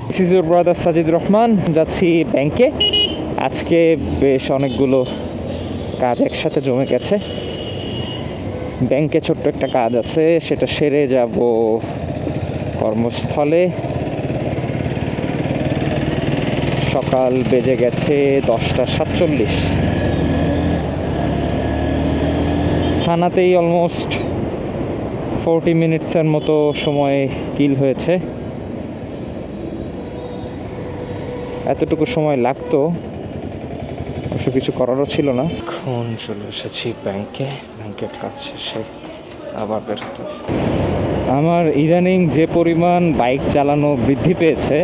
This is your brother Sajid Rahman. যাচ্ছি ব্যাংকে। আজকে বেশ অনেকগুলো কাজ একসাথে জমে গেছে। ব্যাংকে ছোট্ট একটা কাজ আছে, সেটা সেরে যাব কর্মস্থলে। সকাল বেজে গেছে 10:47। থানাতেই অলমোস্ট 40 মিনিটসের মতো সময় কিল হয়েছে। এতটুকু সময় লাগতো, অবশ্য কিছু করারও ছিল না। এখন চলে এসেছি ব্যাংকের কাজ শেষে আবার বেরোতে। আমার ইদানিং যে পরিমাণ বাইক চালানো বৃদ্ধি পেয়েছে,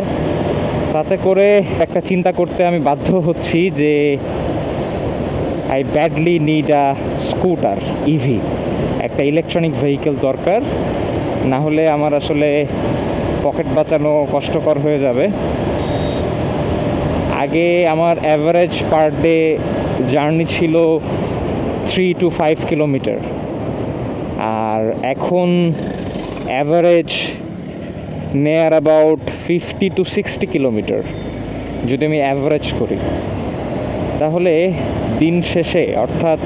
তাতে করে একটা চিন্তা করতে আমি বাধ্য হচ্ছি যে I badly need a scooter, EV, একটা ইলেকট্রনিক ভেহিকেল দরকার। না হলে আমার আসলে পকেট বাঁচানো কষ্টকর হয়ে যাবে। আগে আমার অ্যাভারেজ পার ডে জার্নি ছিল 3 to 5 কিলোমিটার, আর এখন average near about 50 to 60 kilometre যদি আমি অ্যাভারেজ করি। তাহলে দিন শেষে, অর্থাৎ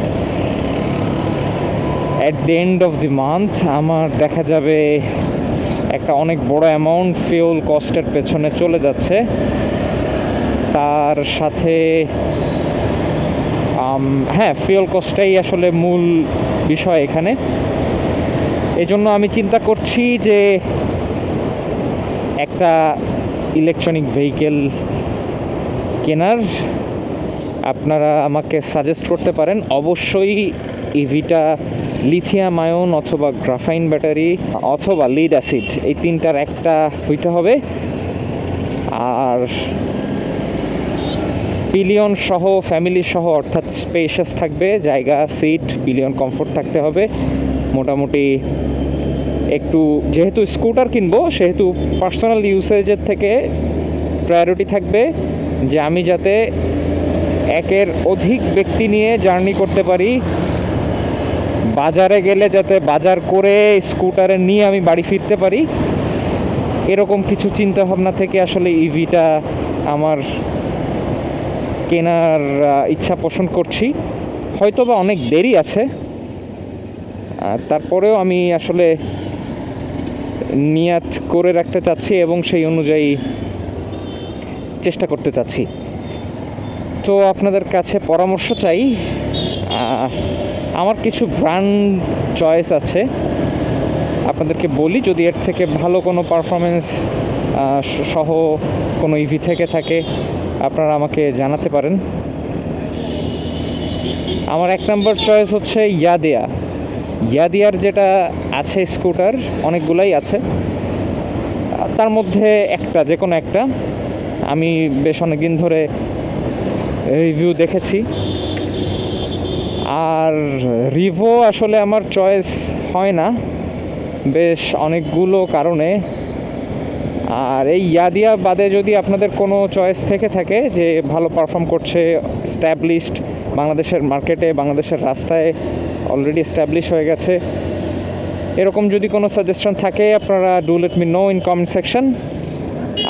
at the end of the month, আমার দেখা যাবে একটা অনেক বড় অ্যামাউন্ট ফিউল কস্টের পেছনে চলে যাচ্ছে। তার সাথে ফিউল কস্টটাই আসলে মূল বিষয় এখানে। এজন্য আমি চিন্তা করছি যে একটা ইলেকট্রনিক ভেহিকেল কেনার। আপনারা আমাকে সাজেস্ট করতে পারেন। অবশ্যই ইভিটা লিথিয়াম আয়ন অথবা গ্রাফাইন ব্যাটারি অথবা লিড অ্যাসিড, এই তিনটার একটা হইতে হবে। আর পিলিয়ন সহ, ফ্যামিলি সহ, অর্থাৎ স্পেশাস থাকবে, জায়গা, সিট, পিলিয়ন কমফোর্ট থাকতে হবে মোটামুটি। একটু যেহেতু স্কুটার কিনবো, সেহেতু পার্সোনাল ইউসেজের থেকে প্রায়োরিটি থাকবে যে আমি যাতে একের অধিক ব্যক্তি নিয়ে জার্নি করতে পারি। বাজারে গেলে যাতে বাজার করে স্কুটারে নিয়ে আমি বাড়ি ফিরতে পারি, এরকম কিছু চিন্তা ভাবনা থেকে আসলে ইভিটা আমার কেনার ইচ্ছা পোষণ করছি। হয়তো বা অনেক দেরি আছে, তারপরেও আমি আসলে নিয়াত করে রাখতে চাচ্ছি এবং সেই অনুযায়ী চেষ্টা করতে চাচ্ছি। তো আপনাদের কাছে পরামর্শ চাই। আমার কিছু ব্র্যান্ড চয়েস আছে, আপনাদেরকে বলি। যদি এর থেকে ভালো কোনো পারফরমেন্স সহ কোনো ইভি থেকে থাকে, আপনারা আমাকে জানাতে পারেন। আমার 1 নম্বর চয়েস হচ্ছে ইয়াদিয়ার যেটা আছে স্কুটার, অনেকগুলাই আছে, তার মধ্যে একটা, যে কোনো একটা। আমি বেশ অনেকদিন ধরে রিভিউ দেখেছি। আর রিভো আসলে আমার চয়েস হয় না বেশ অনেকগুলো কারণে। আর এই ইয়াদিয়া বাদে যদি আপনাদের কোনো চয়েস থেকে থাকে যে ভালো পারফর্ম করছে, এস্টাবলিশড, বাংলাদেশের মার্কেটে, বাংলাদেশের রাস্তায় অলরেডি এস্টাবলিশ হয়ে গেছে, এরকম যদি কোনো সাজেশন থাকে, আপনারা do let me no in comment section.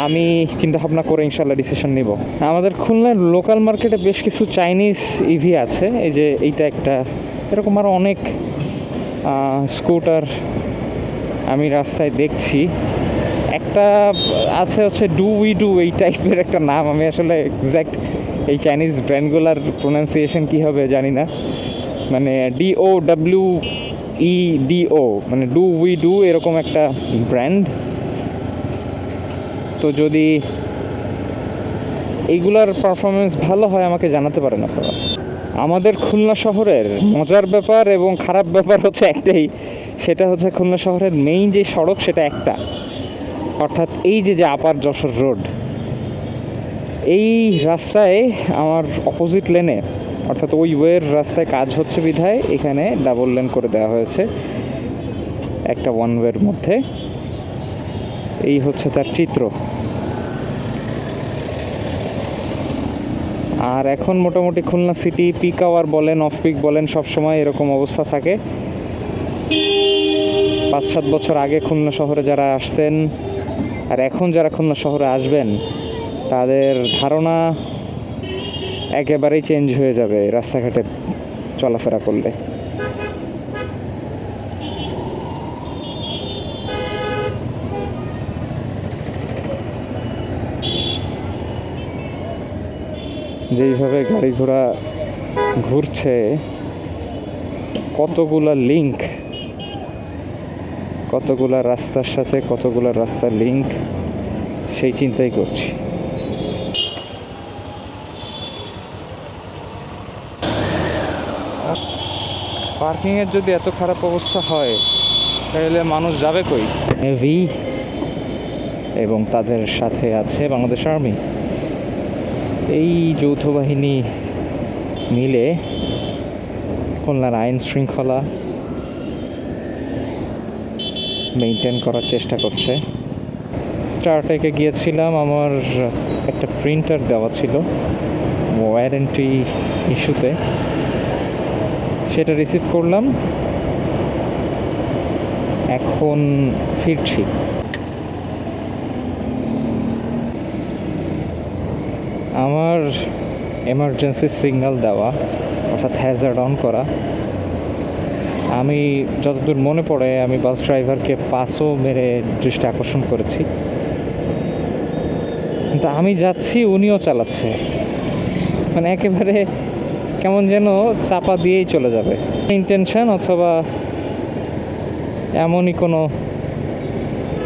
আমি চিন্তাভাবনা করে ইনশাল্লাহ ডিসিশন নিব। আমাদের খুলনার লোকাল মার্কেটে বেশ কিছু চাইনিজ ইভি আছে। এই যে এইটা একটা, এরকম আরও অনেক স্কুটার আমি রাস্তায় দেখছি। একটা আছে হচ্ছে ডু, এই টাইপের একটা নাম। আমি আসলে এক্স্যাক্ট এই চাইনিজ ব্র্যান্ডগুলোর প্রোনাউন্সিয়েশন কী হবে জানি না। মানে DOWEDO, মানে ডু, এরকম একটা ব্র্যান্ড। তো যদি এইগুলার পারফরমেন্স ভালো হয় আমাকে জানাতে পারেন আপনারা। আমাদের খুলনা শহরের মজার ব্যাপার এবং খারাপ ব্যাপার হচ্ছে একটাই, সেটা হচ্ছে খুলনা শহরের মেইন যে সড়ক সেটা একটা, অর্থাৎ এই যে আপার যশোর রোড, এই রাস্তায় আমার অপোজিট লেনে, অর্থাৎ ওই ওয়ের রাস্তায় কাজ হচ্ছে বিধায় এখানে ডাবল লেন করে দেওয়া হয়েছে একটা ওয়ান ওয়ের মধ্যে। এই হচ্ছে তার চিত্র। আর এখন মোটামুটি খুলনা সিটি পিক আওয়ার বলেন, অফ পিক বলেন, সবসময় এরকম অবস্থা থাকে। 5-7 বছর আগে খুলনা শহরে যারা আসছেন আর এখন যারা খুলনা শহরে আসবেন তাদের ধারণা একেবারেই চেঞ্জ হয়ে যাবে রাস্তাঘাটে চলাফেরা করলে। যেইভাবে গাড়ি ঘোড়া ঘুরছে, কতগুলা লিঙ্ক, কতগুলা রাস্তার সাথে কতগুলা রাস্তার লিঙ্ক, সেই চিন্তাই করছি। পার্কিংয়ের যদি এত খারাপ অবস্থা হয় তাহলে মানুষ যাবে কই? নেভি এবং তাদের সাথে আছে বাংলাদেশ আর্মি, এই যৌথ বাহিনী মিলে খুলনার আইন শৃঙ্খলা মেনটেন করার চেষ্টা করছে। স্টারটেকে গিয়েছিলাম, আমার একটা প্রিন্টার দেওয়া ছিল ওয়ারেন্টি ইস্যুতে, সেটা রিসিভ করলাম, এখন ফিরছি। আমার এমার্জেন্সি সিগন্যাল দেওয়া অর্থাৎ হ্যাজার্ড অন করা, আমি যতদূর মনে পড়ে আমি বাস ড্রাইভারকে পাসও মেরে দৃষ্টি আকর্ষণ করেছি, কিন্তু আমি যাচ্ছি উনিও চালাচ্ছে, মানে একেবারে কেমন যেন চাপা দিয়েই চলে যাবে। ইন্টেনশন অথবা এমনই কোনো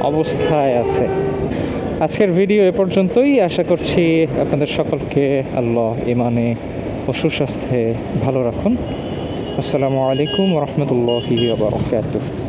অবস্থায় আছে। আজকের ভিডিও এ পর্যন্তই। আশা করছি আপনাদের সকলকে আল্লাহ ইমানে ও সুস্বাস্থ্যে ভালো রাখুন। আসসালামু আলাইকুম ওয়া রাহমাতুল্লাহি ওয়া বারাকাতুহু।